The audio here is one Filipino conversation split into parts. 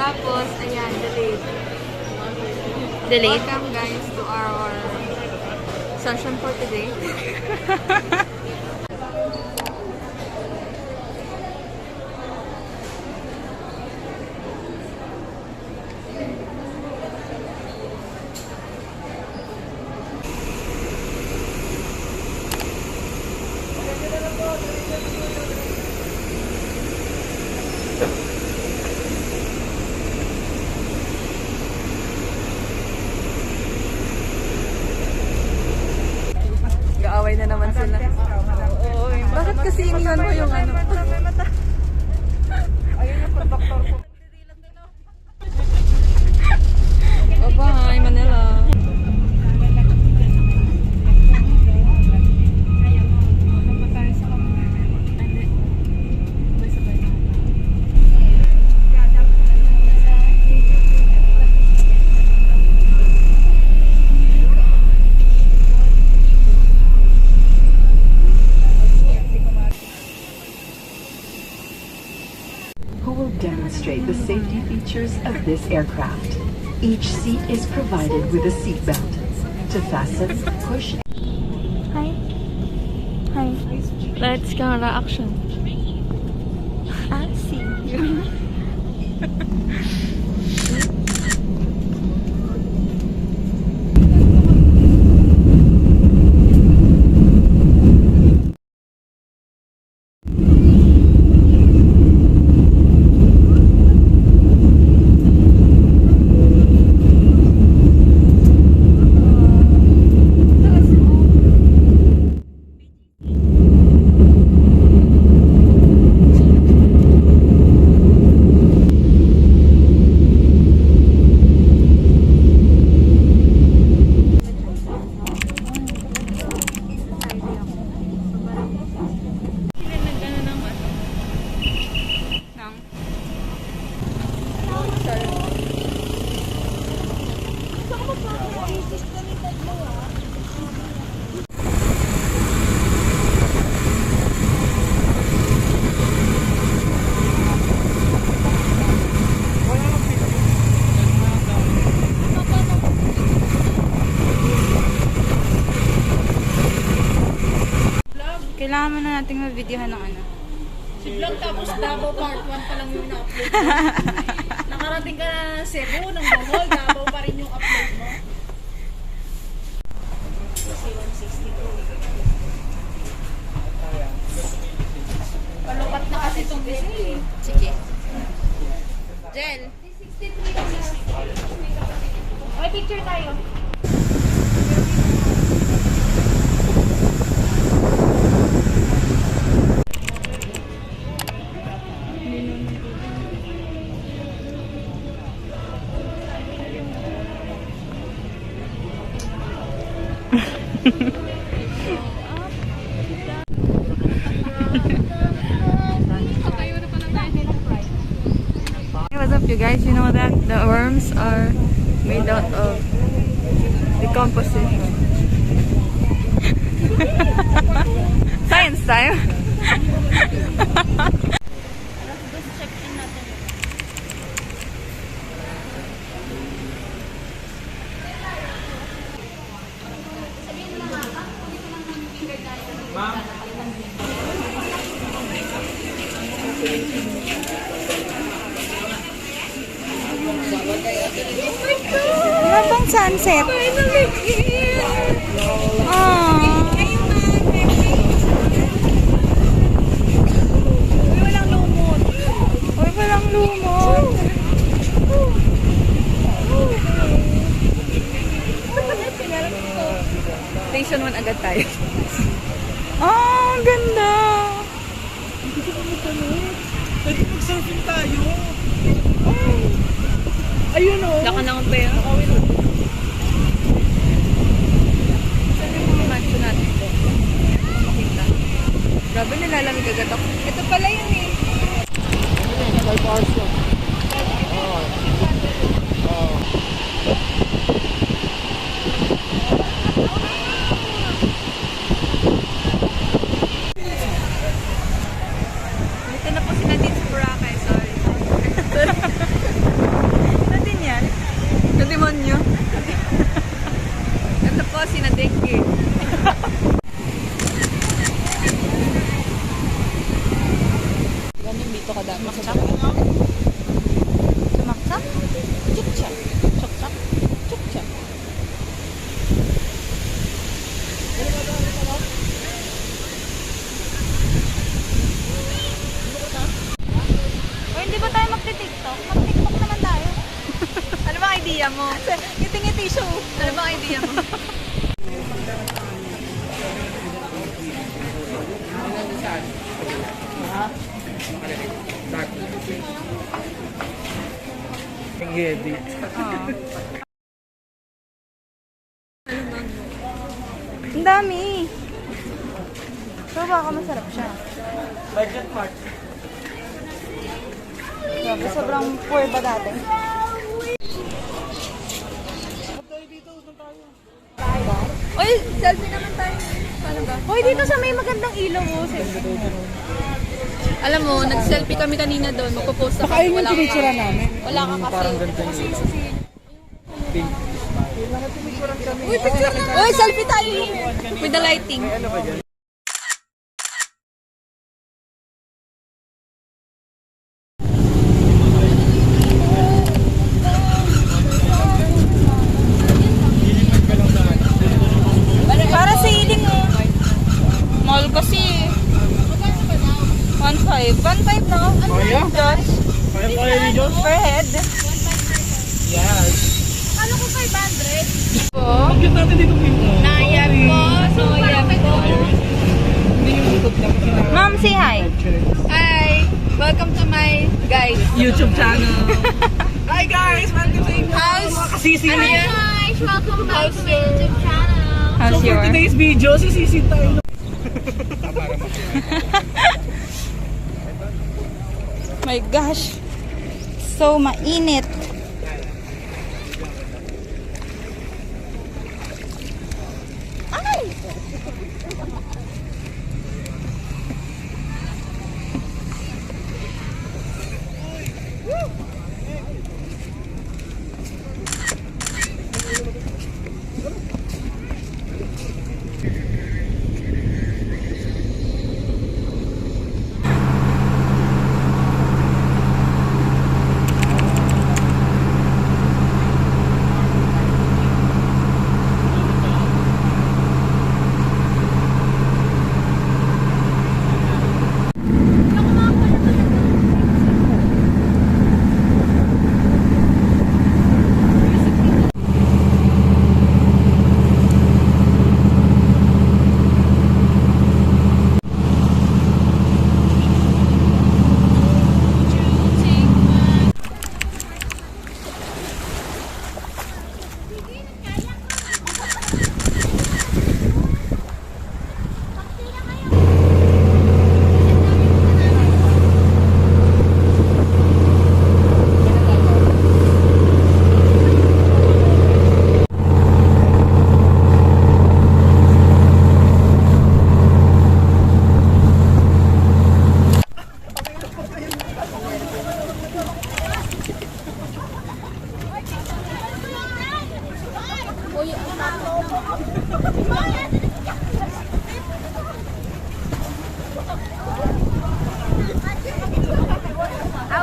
Tapos, ayan, delayed. Delayed? Welcome guys to our session for today. Gaaway na naman sila. Bakit kasi iniwan mo yung ano? Ayun yung conductor ko. Bye-bye, Manila. Who will demonstrate the safety features of this aircraft. Each seat is provided with a seat belt. To fasten, push. Hi. Hi. Let's camera action. See. Kailangan mo na nating ma-videohan ng ano. Si Vlog tapos Davao Part 1 pa lang yung na-upload mo. Nakarating ka na ng Cebu, ng Bohol, Davao pa rin yung upload mo. Kasi 162. Palupat na kasi itong busy. Sige. Jen. Okay, picture tayo. What's up, you guys? You know that the worms are made out of decomposition. Science time. Ano bang sunset? Walang lumot. Uy, walang lumot. Station 1 agad tayo. Ang ganda. Pwede mag-surfing tayo. Ayun o. Laka ng pera. Saan yung mga mansion natin ko? Makita. Grabe, nilalamig agad ako. Ito pala yun eh. 5 hours lang. Dito na po sila din sa Boracay, sorry. magti-TikTok? Mag-TikTok naman tayo. Ano bang idea mo? Ngiti-ngiti show. Ano bang idea mo? Ang heavy. Ang dami. So baka masarap siya. Budget part. Grabe, sobrang poor ba dati? Uy, selfie naman tayo. Paano ba? Uy, dito sa may magandang ilaw mo. Alam mo, nag-selfie kami kanina doon. Magpo-post ako. Baka yun yung tinictura namin. Wala ka kasi. Parang ganito yung pink. Uy, picture na. Uy, selfie tayo. With the lighting. Ano ba yan? Para sa hiling mo. Mahal kasi. 1.5. 1.5 na. Kaya? Josh. Kaya ni Diyos? Per head. Yes. Ano ko 500? Po. Bakit natin dito pink? Nayab po. Soyab po. Hindi yung YouTube lang. Ma'am, say hi. Hi. Welcome to my guys. YouTube channel. Hi guys! Welcome sa inyo! How's... Kasisi Ano na yan? Guys, welcome back How's to my your- YouTube channel. So How's for your... today's video, sisisi tayo. My gosh. So mainit. Ay!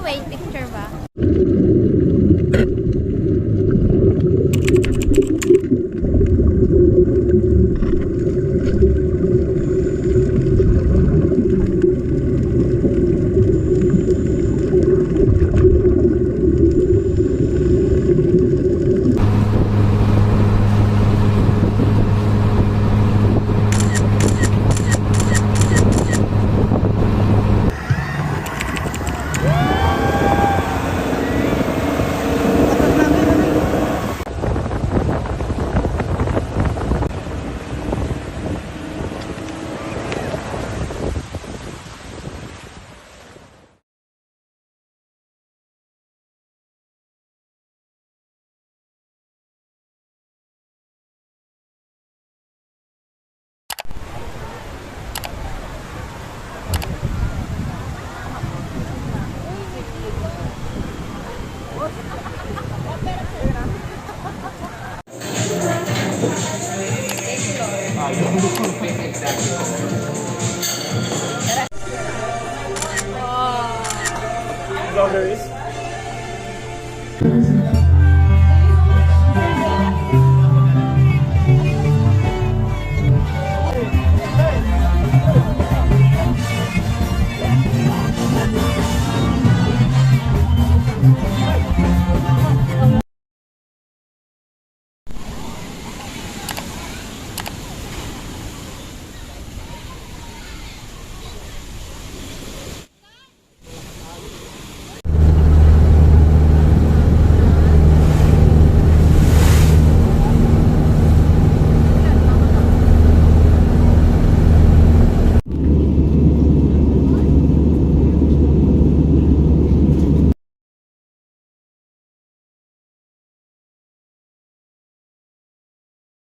Wait, picture ba? Vloggers.